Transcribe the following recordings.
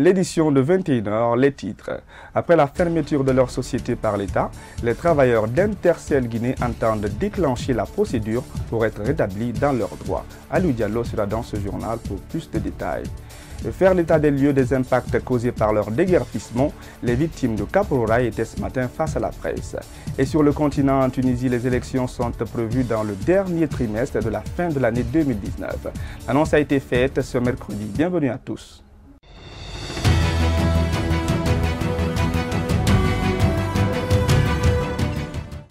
L'édition de 21h, les titres. Après la fermeture de leur société par l'État, les travailleurs d'Intercell Guinée entendent déclencher la procédure pour être rétablis dans leurs droits. Aliou Diallo sera dans ce journal pour plus de détails. Faire l'état des lieux des impacts causés par leur déguerpissement, les victimes de Caporora étaient ce matin face à la presse. Et sur le continent, en Tunisie, les élections sont prévues dans le dernier trimestre de la fin de l'année 2019. L'annonce a été faite ce mercredi. Bienvenue à tous.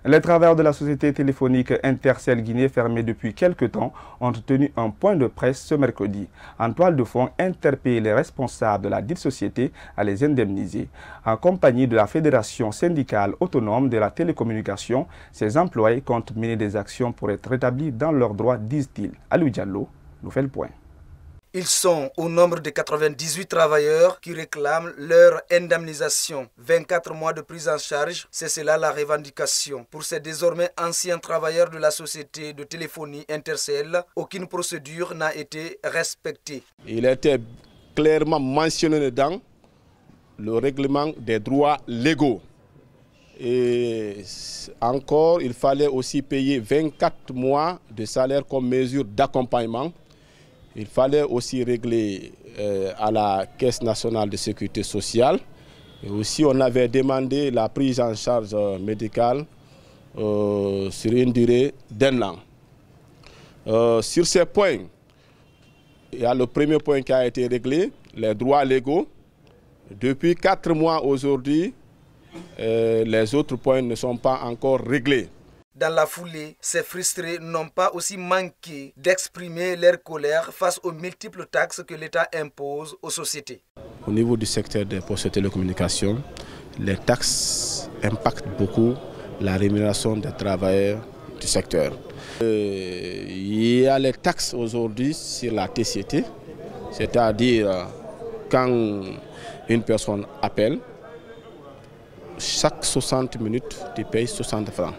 Les travailleurs de la société téléphonique Intercell Guinée, fermée depuis quelque temps, ont tenu un point de presse ce mercredi. En toile de fond, interpeller les responsables de la dite société à les indemniser. En compagnie de la Fédération syndicale autonome de la télécommunication, ces employés comptent mener des actions pour être rétablis dans leurs droits, disent-ils. Aliou Diallo nous fait le point. Ils sont au nombre de 98 travailleurs qui réclament leur indemnisation. 24 mois de prise en charge, c'est cela la revendication. Pour ces désormais anciens travailleurs de la société de téléphonie Intercell, aucune procédure n'a été respectée. Il était clairement mentionné dedans le règlement des droits légaux. Et encore, il fallait aussi payer 24 mois de salaire comme mesure d'accompagnement. Il fallait aussi régler à la Caisse nationale de sécurité sociale. Et aussi, on avait demandé la prise en charge médicale sur une durée d'1 an. Sur ces points, il y a le premier point qui a été réglé, les droits légaux. Depuis 4 mois aujourd'hui, les autres points ne sont pas encore réglés. Dans la foulée, ces frustrés n'ont pas aussi manqué d'exprimer leur colère face aux multiples taxes que l'État impose aux sociétés. Au niveau du secteur des postes de télécommunications, les taxes impactent beaucoup la rémunération des travailleurs du secteur. Il y a les taxes aujourd'hui sur la TCT, c'est-à-dire quand une personne appelle, chaque 60 minutes, tu payes 60 francs.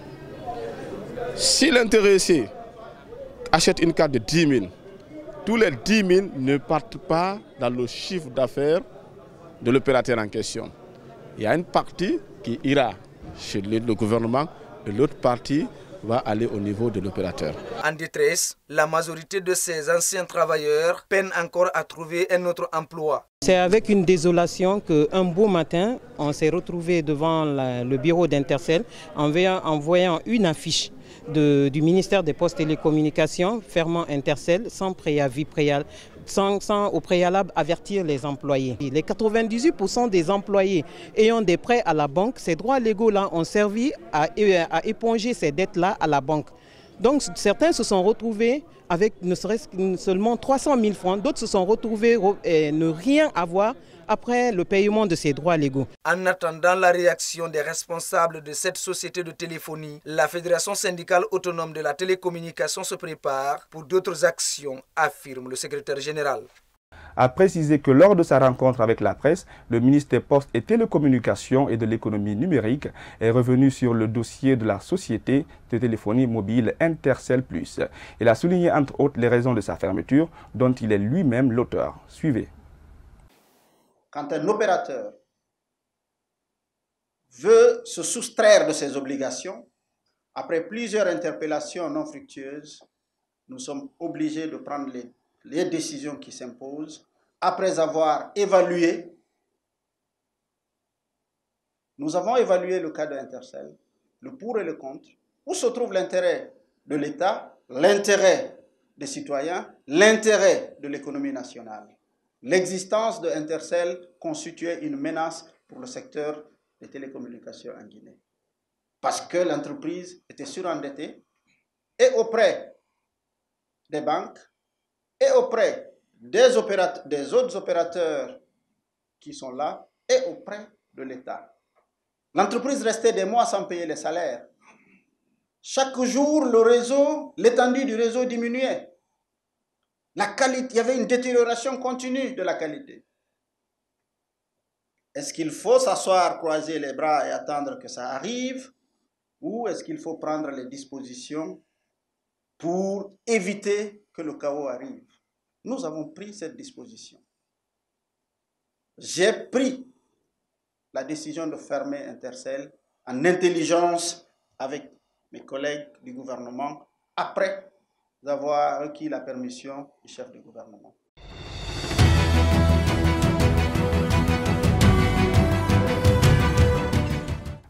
Si l'intéressé achète une carte de 10 000, tous les 10 000 ne partent pas dans le chiffre d'affaires de l'opérateur en question. Il y a une partie qui ira chez le gouvernement et l'autre partie va aller au niveau de l'opérateur. En détresse, la majorité de ces anciens travailleurs peinent encore à trouver un autre emploi. C'est avec une désolation qu'un beau matin, on s'est retrouvé devant le bureau d'Intercell en voyant une affiche du ministère des Postes et Télécommunications fermant Intercell sans préavis sans au préalable avertir les employés. Les 98% des employés ayant des prêts à la banque, ces droits légaux-là ont servi à éponger ces dettes-là à la banque. Donc certains se sont retrouvés avec ne serait-ce que seulement 300 000 francs, d'autres se sont retrouvés ne rien avoir après le paiement de ces droits légaux. En attendant la réaction des responsables de cette société de téléphonie, la Fédération syndicale autonome de la télécommunication se prépare pour d'autres actions, affirme le secrétaire général. A précisé que lors de sa rencontre avec la presse, le ministre des Postes et Télécommunications et de l'économie numérique est revenu sur le dossier de la société de téléphonie mobile Intercell Plus. Il a souligné entre autres les raisons de sa fermeture dont il est lui-même l'auteur. Suivez. Quand un opérateur veut se soustraire de ses obligations, après plusieurs interpellations non fructueuses, nous sommes obligés de prendre les décisions qui s'imposent. Après avoir évalué, nous avons évalué le cas d'Intercell, le pour et le contre, où se trouve l'intérêt de l'État, l'intérêt des citoyens, l'intérêt de l'économie nationale. L'existence de Intercell constituait une menace pour le secteur des télécommunications en Guinée. Parce que l'entreprise était surendettée et auprès des banques et auprès des autres opérateurs qui sont là et auprès de l'État. L'entreprise restait des mois sans payer les salaires. Chaque jour, l'étendue du réseau diminuait. La qualité, il y avait une détérioration continue de la qualité. Est-ce qu'il faut s'asseoir, croiser les bras et attendre que ça arrive? Ou est-ce qu'il faut prendre les dispositions pour éviter que le chaos arrive? Nous avons pris cette disposition. j'ai pris la décision de fermer Intercell en intelligence avec mes collègues du gouvernement après avoir requis la permission du chef du gouvernement.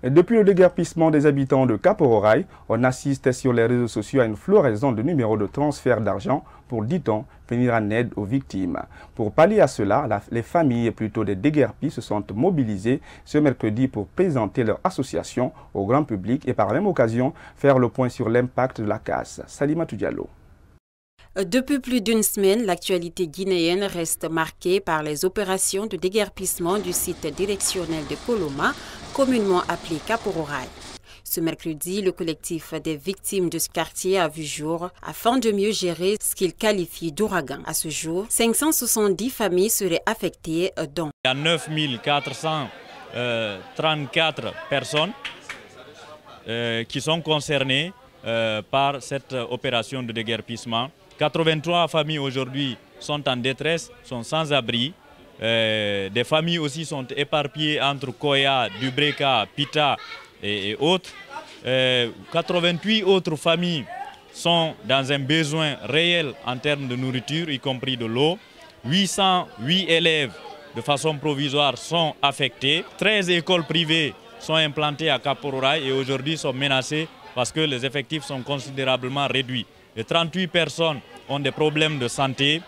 Et depuis le déguerpissement des habitants de Cap-Ororaï, on assiste sur les réseaux sociaux à une floraison de numéros de transfert d'argent pour, dit-on, venir en aide aux victimes. Pour pallier à cela, les familles et plutôt des déguerpis se sont mobilisées ce mercredi pour présenter leur association au grand public et par la même occasion faire le point sur l'impact de la casse. Salimatou Diallo. Depuis plus d'une semaine, l'actualité guinéenne reste marquée par les opérations de déguerpissement du site directionnel de Koloma, communément appelé Cap-Ororaï. Ce mercredi, le collectif des victimes de ce quartier a vu jour afin de mieux gérer ce qu'il qualifie d'ouragan. À ce jour, 570 familles seraient affectées, dont il y a 9434 personnes qui sont concernées par cette opération de déguerpissement. 83 familles aujourd'hui sont en détresse, sont sans abri. Des familles aussi sont éparpillées entre Koya, Dubreka, Pita et autres. 88 autres familles sont dans un besoin réel en termes de nourriture, y compris de l'eau. 808 élèves de façon provisoire sont affectés. 13 écoles privées sont implantées à Cap-Ororaï et aujourd'hui sont menacées parce que les effectifs sont considérablement réduits. Et 38 personnes ont des problèmes de santé,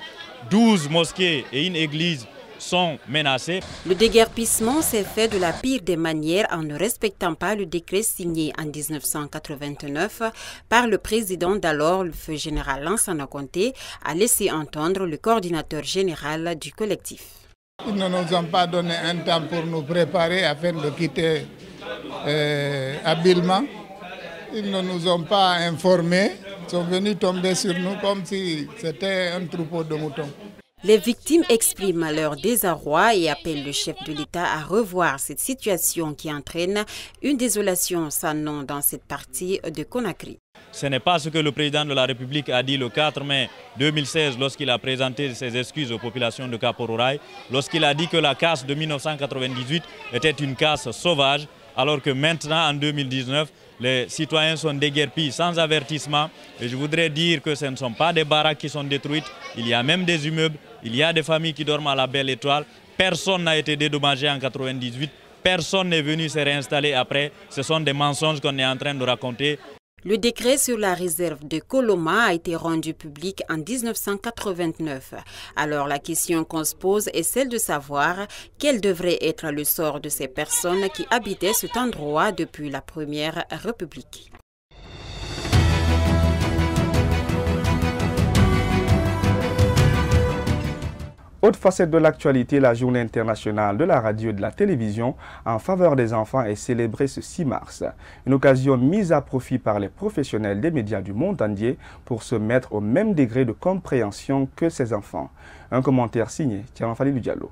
12 mosquées et une église sont menacées. Le déguerpissement s'est fait de la pire des manières en ne respectant pas le décret signé en 1989 par le président d'alors, le feu général Lansana Conté, a laissé entendre le coordinateur général du collectif. Ils ne nous ont pas donné un temps pour nous préparer afin de quitter habilement. Ils ne nous ont pas informés. Ils sont venus tomber sur nous comme si c'était un troupeau de moutons. Les victimes expriment leur désarroi et appellent le chef de l'État à revoir cette situation qui entraîne une désolation sans nom dans cette partie de Conakry. Ce n'est pas ce que le président de la République a dit le 4 mai 2016 lorsqu'il a présenté ses excuses aux populations de Cap-Ororaï, lorsqu'il a dit que la casse de 1998 était une casse sauvage, alors que maintenant, en 2019, les citoyens sont déguerpis sans avertissement. Et je voudrais dire que ce ne sont pas des baraques qui sont détruites, il y a même des immeubles, il y a des familles qui dorment à la Belle Étoile. Personne n'a été dédommagé en 1998, personne n'est venu se réinstaller après. Ce sont des mensonges qu'on est en train de raconter. Le décret sur la réserve de Koloma a été rendu public en 1989. Alors la question qu'on se pose est celle de savoir quel devrait être le sort de ces personnes qui habitaient cet endroit depuis la Première République. Autre facette de l'actualité, la journée internationale de la radio et de la télévision en faveur des enfants est célébrée ce 6 mars. Une occasion mise à profit par les professionnels des médias du monde entier pour se mettre au même degré de compréhension que ces enfants. Un commentaire signé Thierry Falilou Diallo.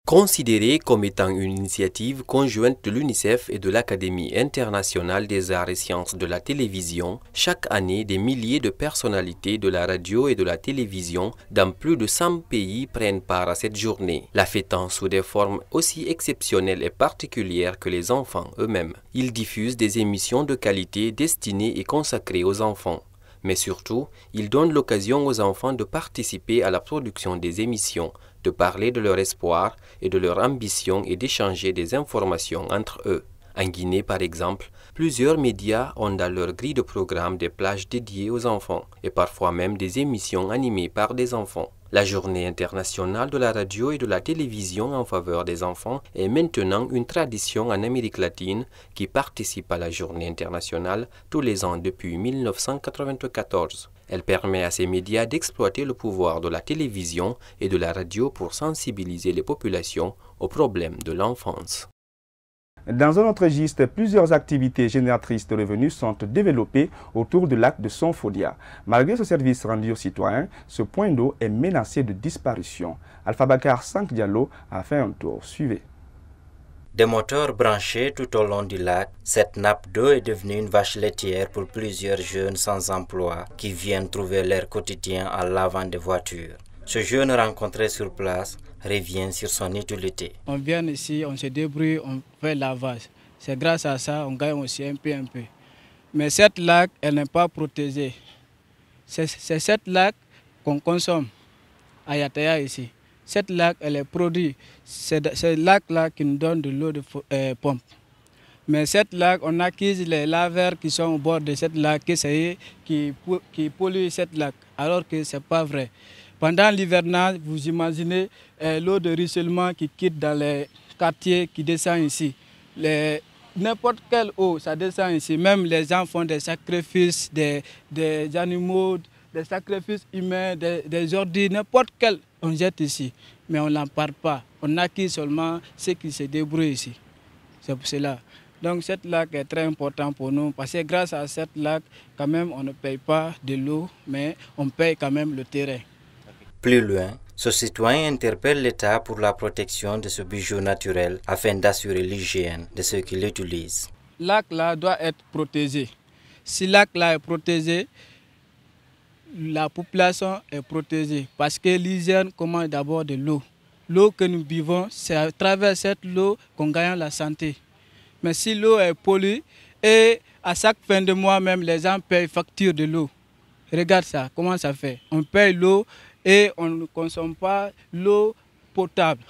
Considéré comme étant une initiative conjointe de l'UNICEF et de l'Académie internationale des arts et sciences de la télévision, chaque année des milliers de personnalités de la radio et de la télévision dans plus de 100 pays prennent part à cette journée, la fêtant sous des formes aussi exceptionnelles et particulières que les enfants eux-mêmes. Ils diffusent des émissions de qualité destinées et consacrées aux enfants. Mais surtout, ils donnent l'occasion aux enfants de participer à la production des émissions, de parler de leur espoir et de leur ambition et d'échanger des informations entre eux. En Guinée, par exemple, plusieurs médias ont dans leur grille de programme des plages dédiées aux enfants et parfois même des émissions animées par des enfants. La journée internationale de la radio et de la télévision en faveur des enfants est maintenant une tradition en Amérique latine qui participe à la journée internationale tous les ans depuis 1994. Elle permet à ces médias d'exploiter le pouvoir de la télévision et de la radio pour sensibiliser les populations aux problèmes de l'enfance. Dans un autre registre, plusieurs activités génératrices de revenus sont développées autour du lac de Sonfodia. Malgré ce service rendu aux citoyens, ce point d'eau est menacé de disparition. Alpha Bakar Sank Diallo a fait un tour. Suivez. Des moteurs branchés tout au long du lac, cette nappe d'eau est devenue une vache laitière pour plusieurs jeunes sans emploi qui viennent trouver leur quotidien en lavant des voitures. Ce jeune rencontré sur place revient sur son utilité. On vient ici, on se débrouille, on fait le lavage. C'est grâce à ça on gagne aussi un peu. Mais cette lac, elle n'est pas protégée. C'est cette lac qu'on consomme à Yataya ici. Cette lac, elle est produite. C'est lac-là qui nous donne de l'eau de pompe. Mais cette lac, on accuse les laveurs qui sont au bord de cette lac qui polluent cette lac, alors que ce n'est pas vrai. Pendant l'hivernage, vous imaginez l'eau de ruissellement qui quitte dans les quartiers, qui descend ici. N'importe quelle eau, ça descend ici. Même les gens font des sacrifices, des animaux, des sacrifices humains, des ordures, n'importe quel, on jette ici. Mais on n'en parle pas. On acquise seulement ceux qui se débrouillent ici. C'est pour cela. Donc cette lac est très important pour nous parce que grâce à cette lac, quand même, on ne paye pas de l'eau, mais on paye quand même le terrain. Plus loin, ce citoyen interpelle l'État pour la protection de ce bijou naturel afin d'assurer l'hygiène de ceux qui l'utilisent. Le lac-là doit être protégé. Si le lac-là est protégé, la population est protégée parce que l'hygiène commence d'abord de l'eau. L'eau que nous buvons, c'est à travers cette eau qu'on gagne la santé. Mais si l'eau est polluée, et à chaque fin de mois même, les gens payent facture de l'eau. Regarde ça, comment ça fait. On paye l'eau et on ne consomme pas l'eau potable.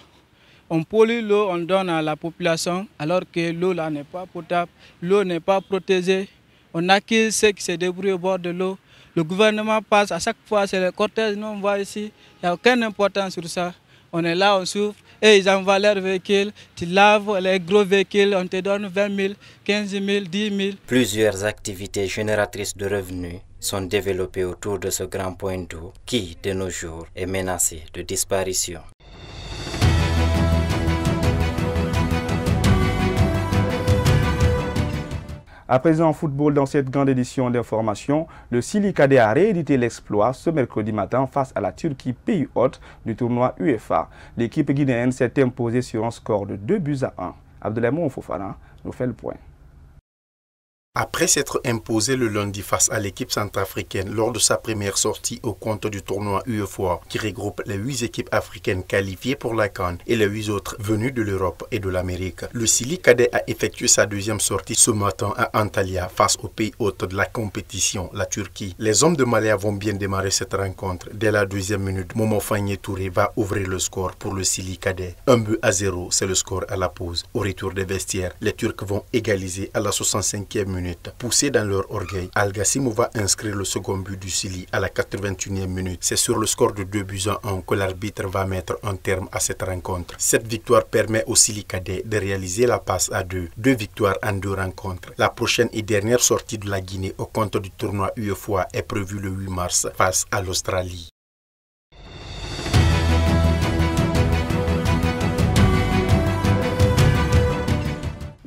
On pollue l'eau, on donne à la population, alors que l'eau là n'est pas potable, l'eau n'est pas protégée. On accuse ceux qui se débrouillent au bord de l'eau. Le gouvernement passe, à chaque fois, c'est le cortège, nous on voit ici, il n'y a aucune importance sur ça. On est là, on souffre, et ils envoient leurs véhicules, tu laves les gros véhicules, on te donne 20 000, 15 000, 10 000. Plusieurs activités génératrices de revenus sont développées autour de ce grand point d'eau qui, de nos jours, est menacé de disparition. À présent, en football, dans cette grande édition d'information, le Sili Cadet a réédité l'exploit ce mercredi matin face à la Turquie, pays hôte du tournoi UEFA. L'équipe guinéenne s'est imposée sur un score de 2-1. Abdoulaye Fofana nous fait le point. Après s'être imposé le lundi face à l'équipe centrafricaine lors de sa première sortie au compte du tournoi UEFA qui regroupe les 8 équipes africaines qualifiées pour la CAN et les 8 autres venues de l'Europe et de l'Amérique, le Sili Cadet a effectué sa deuxième sortie ce matin à Antalya face au pays hôte de la compétition, la Turquie. Les hommes de Malaya vont bien démarrer cette rencontre. Dès la deuxième minute, Momo Fagné Touré va ouvrir le score pour le Sili Cadet. 1-0, c'est le score à la pause. Au retour des vestiaires, les Turcs vont égaliser à la 65e minute. Poussés dans leur orgueil, Al Gassimou va inscrire le second but du Sili à la 81e minute. C'est sur le score de 2-1 que l'arbitre va mettre un terme à cette rencontre. Cette victoire permet au Sili Cadet de réaliser la passe à 2 victoires en 2 rencontres. La prochaine et dernière sortie de la Guinée au compte du tournoi UEFA est prévue le 8 mars face à l'Australie.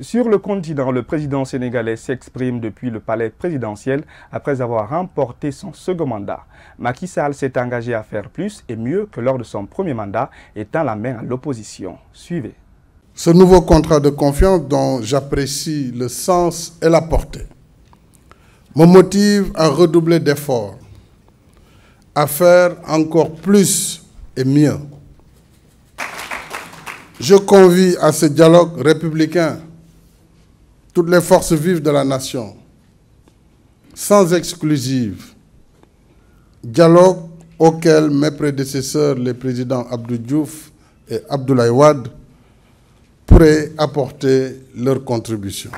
Sur le continent, le président sénégalais s'exprime depuis le palais présidentiel après avoir remporté son second mandat. Macky Sall s'est engagé à faire plus et mieux que lors de son premier mandat et tend la main à l'opposition. Suivez. Ce nouveau contrat de confiance dont j'apprécie le sens et la portée me motive à redoubler d'efforts, à faire encore plus et mieux. Je convie à ce dialogue républicain toutes les forces vives de la nation, sans exclusive, dialogue auquel mes prédécesseurs, les présidents Abdou Diouf et Abdoulaye Wade, pourraient apporter leur contribution.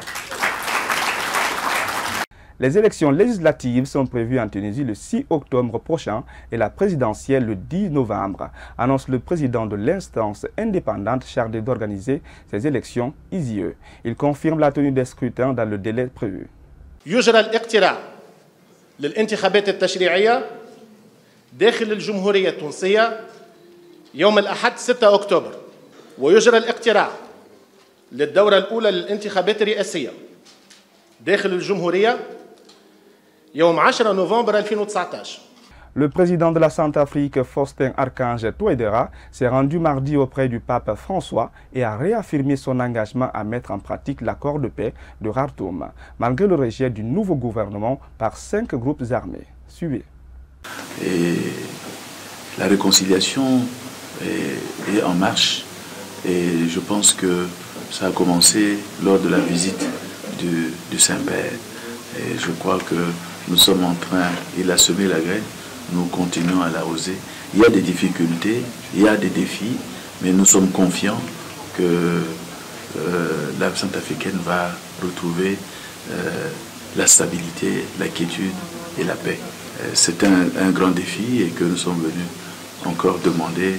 Les élections législatives sont prévues en Tunisie le 6 octobre prochain et la présidentielle le 10 novembre, annonce le président de l'instance indépendante chargée d'organiser ces élections, ISIE. Il confirme la tenue des scrutins dans le délai prévu. يجرى الاقتراع للانتخابات التشريعية داخل الجمهورية التونسية يوم الأحد 6 أكتوبر ويجرى الاقتراع للدورة الأولى للانتخابات الرئاسية داخل الجمهورية يوم 10 نوفمبر 2019. Le président de la Centrafrique, Faustin Archange Touadéra, s'est rendu mardi auprès du pape François et a réaffirmé son engagement à mettre en pratique l'accord de paix de Khartoum, malgré le rejet du nouveau gouvernement par 5 groupes armés. Suivez. Et la réconciliation est en marche. Et je pense que ça a commencé lors de la visite du Saint-Père. Et je crois que nous sommes en train, il a semé la graine, nous continuons à l'arroser. Il y a des difficultés, il y a des défis, mais nous sommes confiants que la Centrafricaine va retrouver la stabilité, la quiétude et la paix. C'est un grand défi et que nous sommes venus encore demander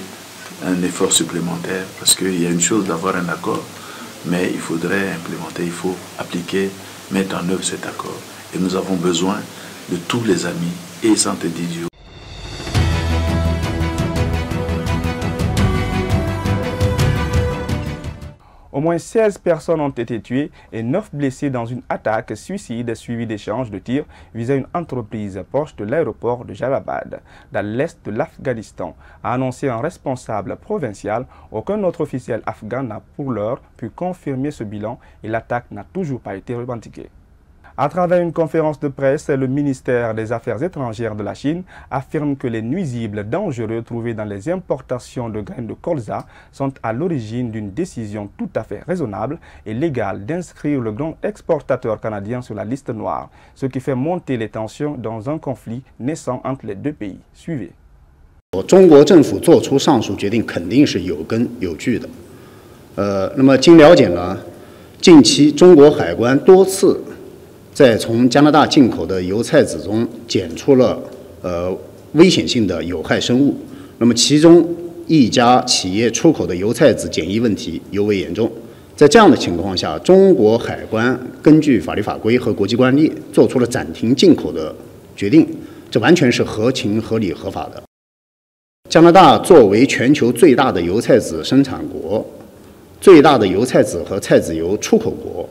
un effort supplémentaire parce qu'il y a une chose d'avoir un accord, mais il faudrait implémenter, il faut appliquer, mettre en œuvre cet accord. Et nous avons besoin de tous les amis et Santé Didio. Au moins 16 personnes ont été tuées et 9 blessées dans une attaque suicide suivie d'échanges de tirs visant une entreprise proche de l'aéroport de Jalalabad, dans l'est de l'Afghanistan, a annoncé un responsable provincial. Aucun autre officiel afghan n'a pour l'heure pu confirmer ce bilan et l'attaque n'a toujours pas été revendiquée. À travers une conférence de presse, le ministère des Affaires étrangères de la Chine affirme que les nuisibles dangereux trouvés dans les importations de graines de colza sont à l'origine d'une décision tout à fait raisonnable et légale d'inscrire le grand exportateur canadien sur la liste noire, ce qui fait monter les tensions dans un conflit naissant entre les deux pays. Suivez. 中国政府做出上述决定肯定是有根有据的。那么经了解呢，近期中国海关多次 在从加拿大进口的油菜籽中检出了危险性的有害生物，那么其中一家企业出口的油菜籽检疫问题尤为严重。在这样的情况下，中国海关根据法律法规和国际惯例做出了暂停进口的决定，这完全是合情合理合法的。加拿大作为全球最大的油菜籽生产国，最大的油菜籽和菜籽油出口国，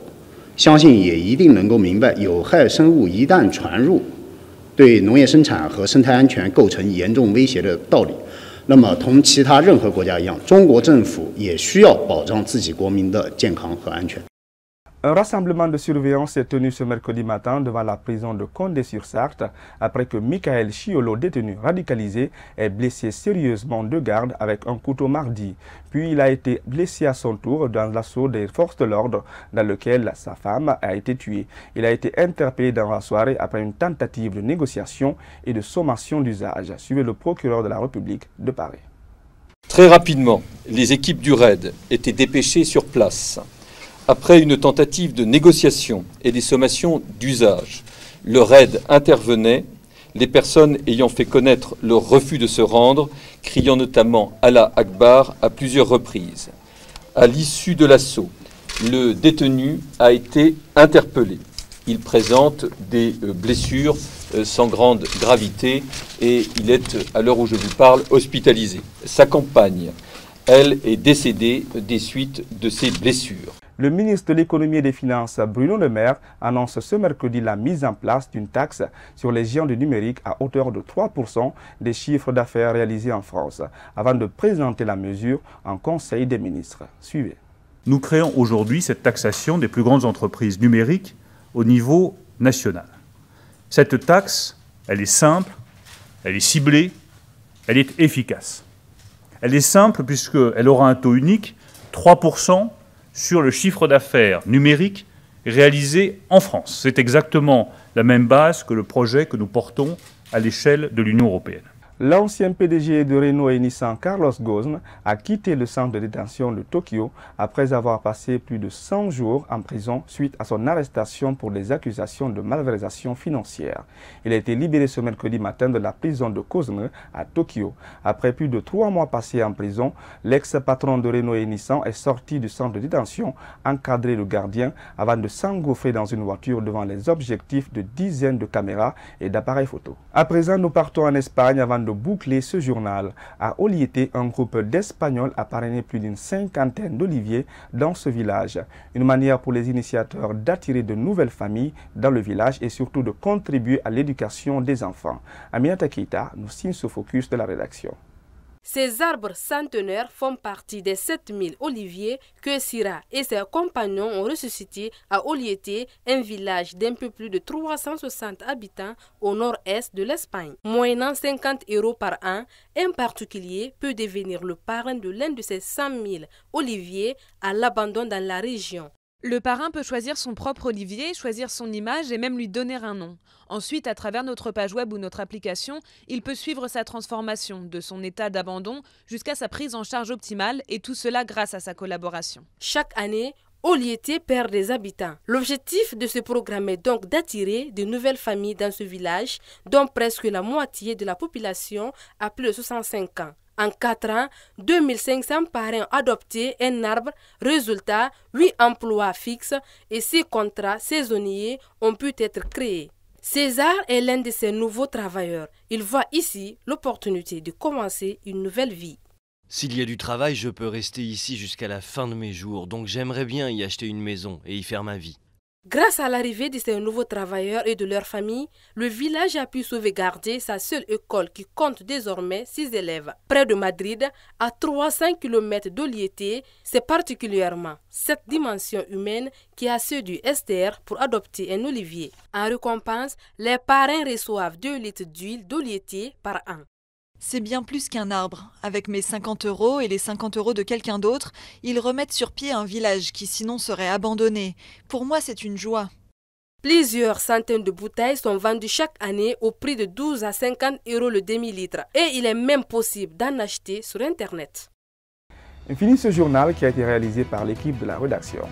相信也一定能够明白，有害生物一旦传入，对农业生产和生态安全构成严重威胁的道理。那么，同其他任何国家一样，中国政府也需要保障自己国民的健康和安全。 Un rassemblement de surveillance s'est tenu ce mercredi matin devant la prison de Condé-sur-Sarthe après que Michael Chiolo, détenu radicalisé, est blessé sérieusement de garde avec un couteau mardi. Puis il a été blessé à son tour dans l'assaut des forces de l'ordre dans lequel sa femme a été tuée. Il a été interpellé dans la soirée après une tentative de négociation et de sommation d'usage. Suivez le procureur de la République de Paris. Très rapidement, les équipes du RAID étaient dépêchées sur place. Après une tentative de négociation et des sommations d'usage, le RAID intervenait, les personnes ayant fait connaître leur refus de se rendre, criant notamment Allah Akbar à plusieurs reprises. À l'issue de l'assaut, le détenu a été interpellé. Il présente des blessures sans grande gravité et il est, à l'heure où je vous parle, hospitalisé. Sa compagne, elle, est décédée des suites de ses blessures. Le ministre de l'économie et des finances, Bruno Le Maire, annonce ce mercredi la mise en place d'une taxe sur les géants du numérique à hauteur de 3% des chiffres d'affaires réalisés en France, avant de présenter la mesure en Conseil des ministres. Suivez. Nous créons aujourd'hui cette taxation des plus grandes entreprises numériques au niveau national. Cette taxe, elle est simple, elle est ciblée, elle est efficace. Elle est simple puisqu'elle aura un taux unique, 3%, sur le chiffre d'affaires numérique réalisé en France. C'est exactement la même base que le projet que nous portons à l'échelle de l'Union européenne. L'ancien PDG de Renault et Nissan, Carlos Ghosn, a quitté le centre de détention de Tokyo après avoir passé plus de 100 jours en prison suite à son arrestation pour des accusations de malversation financière. Il a été libéré ce mercredi matin de la prison de Kozme à Tokyo. Après plus de 3 mois passés en prison, l'ex-patron de Renault et Nissan est sorti du centre de détention, encadré de gardiens, avant de s'engouffrer dans une voiture devant les objectifs de dizaines de caméras et d'appareils photo. À présent, nous partons en Espagne avant de boucler ce journal. À Oliete, un groupe d'Espagnols a parrainé plus d'une cinquantaine d'oliviers dans ce village. Une manière pour les initiateurs d'attirer de nouvelles familles dans le village et surtout de contribuer à l'éducation des enfants. Aminata Keita nous signe ce focus de la rédaction. Ces arbres centenaires font partie des 7000 oliviers que Sira et ses compagnons ont ressuscités à Olieté, un village d'un peu plus de 360 habitants au nord-est de l'Espagne. Moyennant 50 € par an, un particulier peut devenir le parrain de l'un de ces 100 000 oliviers à l'abandon dans la région. Le parrain peut choisir son propre olivier, choisir son image et même lui donner un nom. Ensuite, à travers notre page web ou notre application, il peut suivre sa transformation, de son état d'abandon jusqu'à sa prise en charge optimale, et tout cela grâce à sa collaboration. Chaque année, Olieté perd des habitants. L'objectif de ce programme est donc d'attirer de nouvelles familles dans ce village, dont presque la moitié de la population a plus de 65 ans. En 4 ans, 2500 parrains ont adopté un arbre. Résultat, 8 emplois fixes et 6 contrats saisonniers ont pu être créés. César est l'un de ces nouveaux travailleurs. Il voit ici l'opportunité de commencer une nouvelle vie. S'il y a du travail, je peux rester ici jusqu'à la fin de mes jours, donc j'aimerais bien y acheter une maison et y faire ma vie. Grâce à l'arrivée de ces nouveaux travailleurs et de leurs familles, le village a pu sauvegarder sa seule école qui compte désormais 6 élèves. Près de Madrid, à 300 km d'Olieté, c'est particulièrement cette dimension humaine qui a séduit Esther pour adopter un olivier. En récompense, les parrains reçoivent 2 litres d'huile d'Olieté par an. C'est bien plus qu'un arbre. Avec mes 50 € et les 50 € de quelqu'un d'autre, ils remettent sur pied un village qui sinon serait abandonné. Pour moi, c'est une joie. Plusieurs centaines de bouteilles sont vendues chaque année au prix de 12 à 50 € le demi-litre. Et il est même possible d'en acheter sur Internet. Fini ce journal qui a été réalisé par l'équipe de la rédaction.